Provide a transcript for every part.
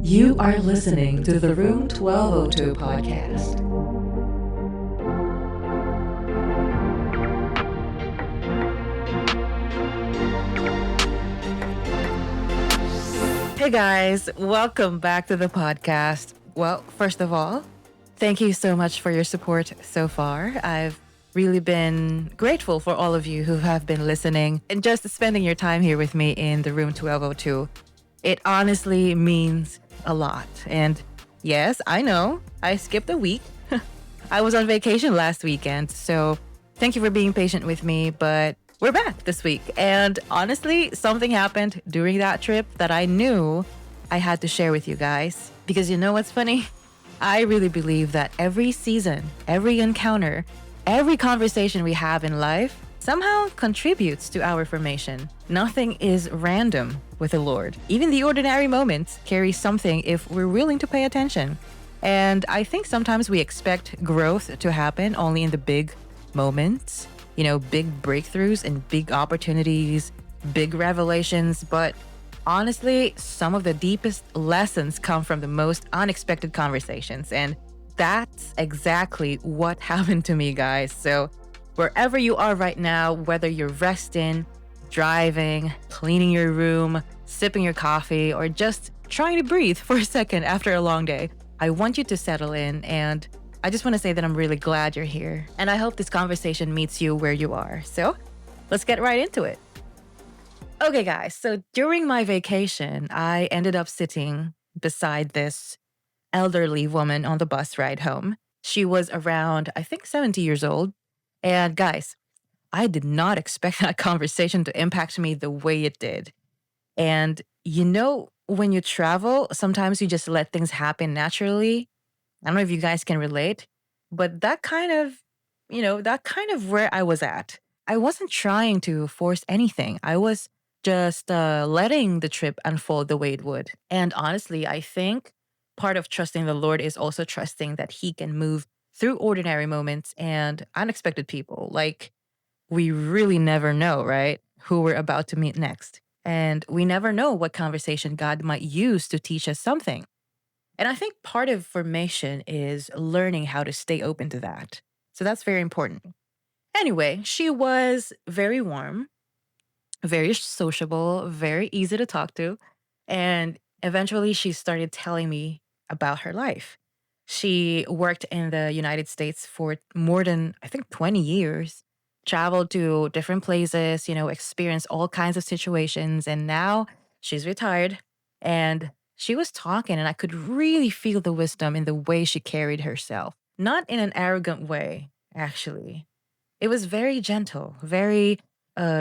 You are listening to the Room 1202 podcast. Hey guys, welcome back to the podcast. Well, first of all, thank you so much for your support so far. I've really been grateful for all of you who have been listening and just spending your time here with me in the Room 1202. It honestly means a lot. And yes, I know, I skipped a week. I was on vacation last weekend, so thank you for being patient with me, but we're back this week. And honestly, something happened during that trip that I knew I had to share with you guys. Because you know what's funny? I really believe that every season, every encounter, every conversation we have in life somehow contributes to our formation. Nothing is random with the Lord. Even the ordinary moments carry something if we're willing to pay attention. And I think sometimes we expect growth to happen only in the big moments, big breakthroughs and big opportunities, big revelations. But honestly, some of the deepest lessons come from the most unexpected conversations. And that's exactly what happened to me, guys. So wherever you are right now, whether you're resting, driving, cleaning your room, sipping your coffee, or just trying to breathe for a second after a long day, I want you to settle in, and I just want to say that I'm really glad you're here. And I hope this conversation meets you where you are. So let's get right into it. Okay, guys. So during my vacation, I ended up sitting beside this elderly woman on the bus ride home. She was around, I think, 70 years old. And guys, I did not expect that conversation to impact me the way it did. And when you travel, sometimes you just let things happen naturally. I don't know if you guys can relate, but that kind of where I was at. I wasn't trying to force anything. I was just letting the trip unfold the way it would. And honestly, I think part of trusting the Lord is also trusting that He can move through ordinary moments and unexpected people. Like, we really never know, right? Who we're about to meet next. And we never know what conversation God might use to teach us something. And I think part of formation is learning how to stay open to that. So that's very important. Anyway, she was very warm, very sociable, very easy to talk to. And eventually she started telling me about her life. She worked in the United States for more than, I think, 20 years, traveled to different places, experienced all kinds of situations. And now she's retired. And she was talking, and I could really feel the wisdom in the way she carried herself. Not in an arrogant way, actually. It was very gentle, very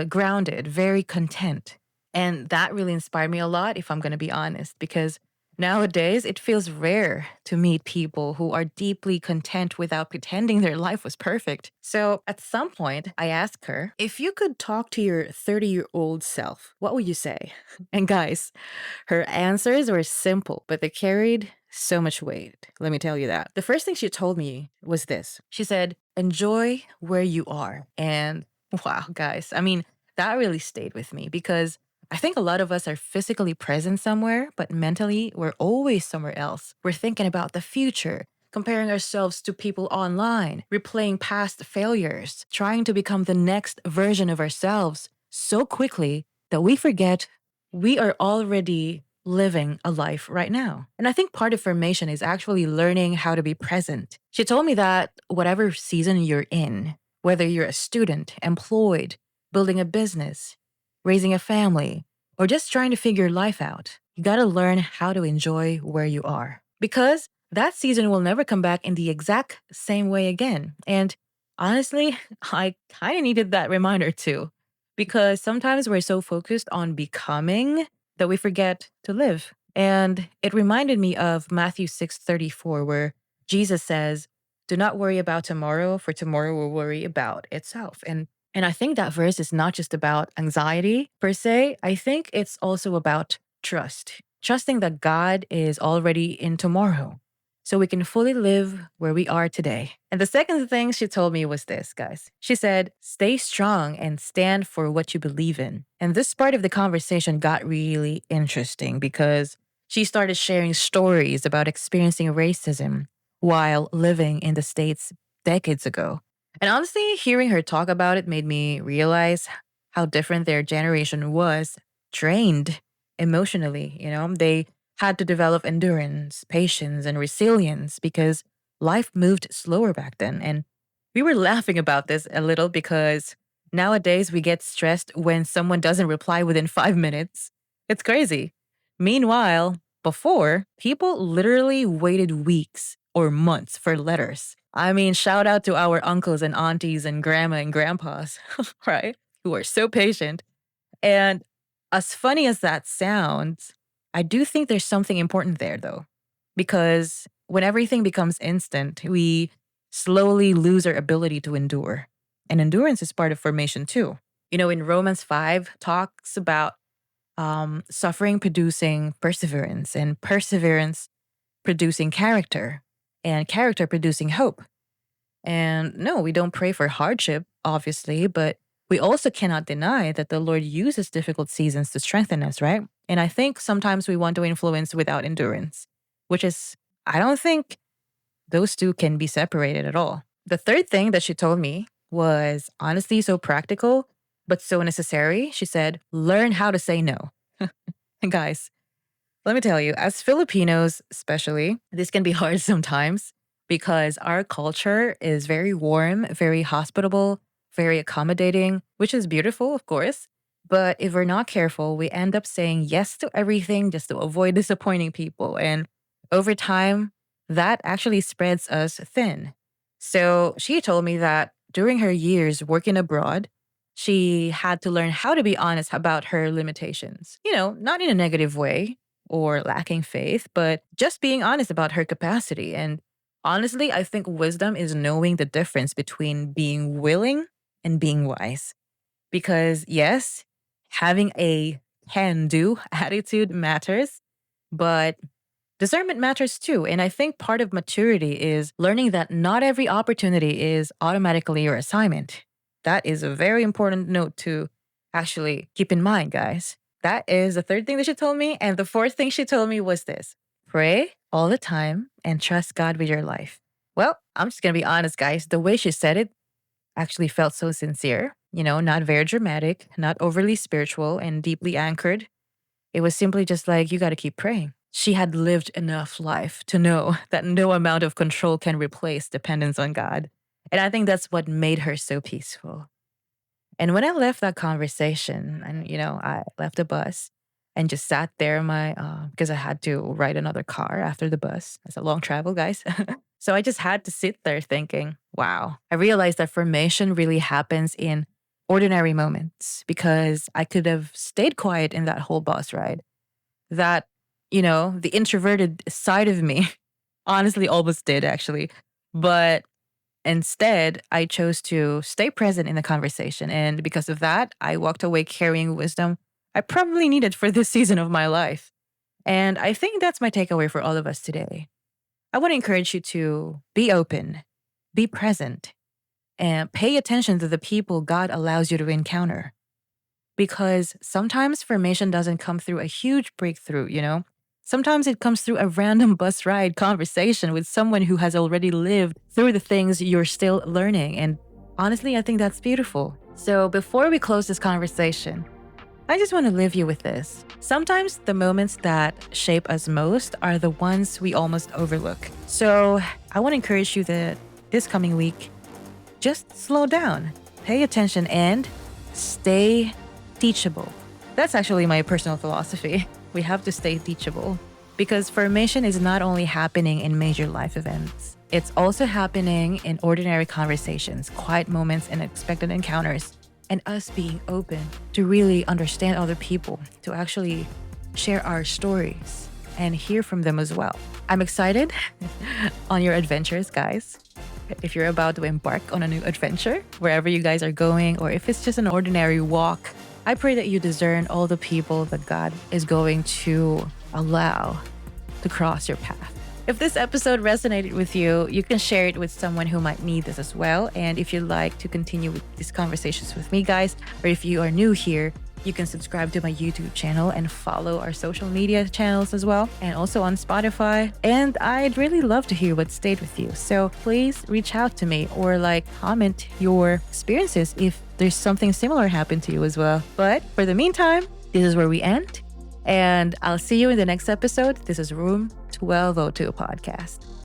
grounded, very content. And that really inspired me a lot, if I'm going to be honest, because nowadays it feels rare to meet people who are deeply content without pretending their life was perfect. So at some point, I asked her, if you could talk to your 30-year-old self, what would you say? And guys, her answers were simple, but they carried so much weight. Let me tell you that. The first thing she told me was this. She said, enjoy where you are. And wow, guys, that really stayed with me because I think a lot of us are physically present somewhere, but mentally we're always somewhere else. We're thinking about the future, comparing ourselves to people online, replaying past failures, trying to become the next version of ourselves so quickly that we forget we are already living a life right now. And I think part of formation is actually learning how to be present. She told me that whatever season you're in, whether you're a student, employed, building a business, raising a family, or just trying to figure life out, you gotta learn how to enjoy where you are. Because that season will never come back in the exact same way again. And honestly, I kind of needed that reminder too. Because sometimes we're so focused on becoming that we forget to live. And it reminded me of Matthew 6:34, where Jesus says, do not worry about tomorrow, for tomorrow will worry about itself. And I think that verse is not just about anxiety per se. I think it's also about trust, trusting that God is already in tomorrow, so we can fully live where we are today. And the second thing she told me was this, guys. She said, stay strong and stand for what you believe in. And this part of the conversation got really interesting because She started sharing stories about experiencing racism while living in the States decades ago. And honestly, hearing her talk about it made me realize how different their generation was, drained emotionally. They had to develop endurance, patience, and resilience because life moved slower back then. And we were laughing about this a little because nowadays we get stressed when someone doesn't reply within 5 minutes. It's crazy. Meanwhile, before, people literally waited weeks or months for letters. I mean, shout out to our uncles and aunties and grandma and grandpas, right? Who are so patient. And as funny as that sounds, I do think there's something important there, though, because when everything becomes instant, we slowly lose our ability to endure. And endurance is part of formation, too. In Romans 5 talks about suffering producing perseverance, and perseverance producing character, and character producing hope. And no, we don't pray for hardship, obviously, but we also cannot deny that the Lord uses difficult seasons to strengthen us, right? And I think sometimes we want to influence without endurance, which is, I don't think those two can be separated at all. The third thing that she told me was honestly so practical, but so necessary. She said, learn how to say no. And guys, let me tell you, as Filipinos, especially, this can be hard sometimes because our culture is very warm, very hospitable, very accommodating, which is beautiful, of course. But if we're not careful, we end up saying yes to everything just to avoid disappointing people. And over time, that actually spreads us thin. So she told me that during her years working abroad, she had to learn how to be honest about her limitations. Not in a negative way, or lacking faith, but just being honest about her capacity. And honestly, I think wisdom is knowing the difference between being willing and being wise. Because yes, having a can do attitude matters, but discernment matters too. And I think part of maturity is learning that not every opportunity is automatically your assignment. That is a very important note to actually keep in mind, guys. That is the third thing that she told me. And the fourth thing she told me was this: pray all the time and trust God with your life. Well, I'm just going to be honest, guys. The way she said it actually felt so sincere, not very dramatic, not overly spiritual, and deeply anchored. It was simply just like, you got to keep praying. She had lived enough life to know that no amount of control can replace dependence on God. And I think that's what made her so peaceful. And when I left that conversation and, I left the bus and just sat there in because I had to ride another car after the bus. It's a long travel, guys. So I just had to sit there thinking, wow, I realized that formation really happens in ordinary moments because I could have stayed quiet in that whole bus ride. That, the introverted side of me honestly almost did actually. But instead, I chose to stay present in the conversation. And because of that, I walked away carrying wisdom I probably needed for this season of my life. And I think that's my takeaway for all of us today. I want to encourage you to be open, be present, and pay attention to the people God allows you to encounter. Because sometimes formation doesn't come through a huge breakthrough. Sometimes it comes through a random bus ride conversation with someone who has already lived through the things you're still learning. And honestly, I think that's beautiful. So before we close this conversation, I just want to leave you with this. Sometimes the moments that shape us most are the ones we almost overlook. So I want to encourage you that this coming week, just slow down, pay attention, and stay teachable. That's actually my personal philosophy. We have to stay teachable because formation is not only happening in major life events, it's also happening in ordinary conversations, quiet moments, and unexpected encounters, and us being open to really understand other people, to actually share our stories and hear from them as well. I'm excited on your adventures, guys. If you're about to embark on a new adventure, wherever you guys are going, or if it's just an ordinary walk, I pray that you discern all the people that God is going to allow to cross your path. If this episode resonated with you, you can share it with someone who might need this as well. And if you'd like to continue with these conversations with me, guys, or if you are new here, You can subscribe to my YouTube channel and follow our social media channels as well, and also on Spotify. And I'd really love to hear what stayed with you. So please reach out to me or comment your experiences if there's something similar happened to you as well. But for the meantime, this is where we end. And I'll see you in the next episode. This is Room 1202 Podcast.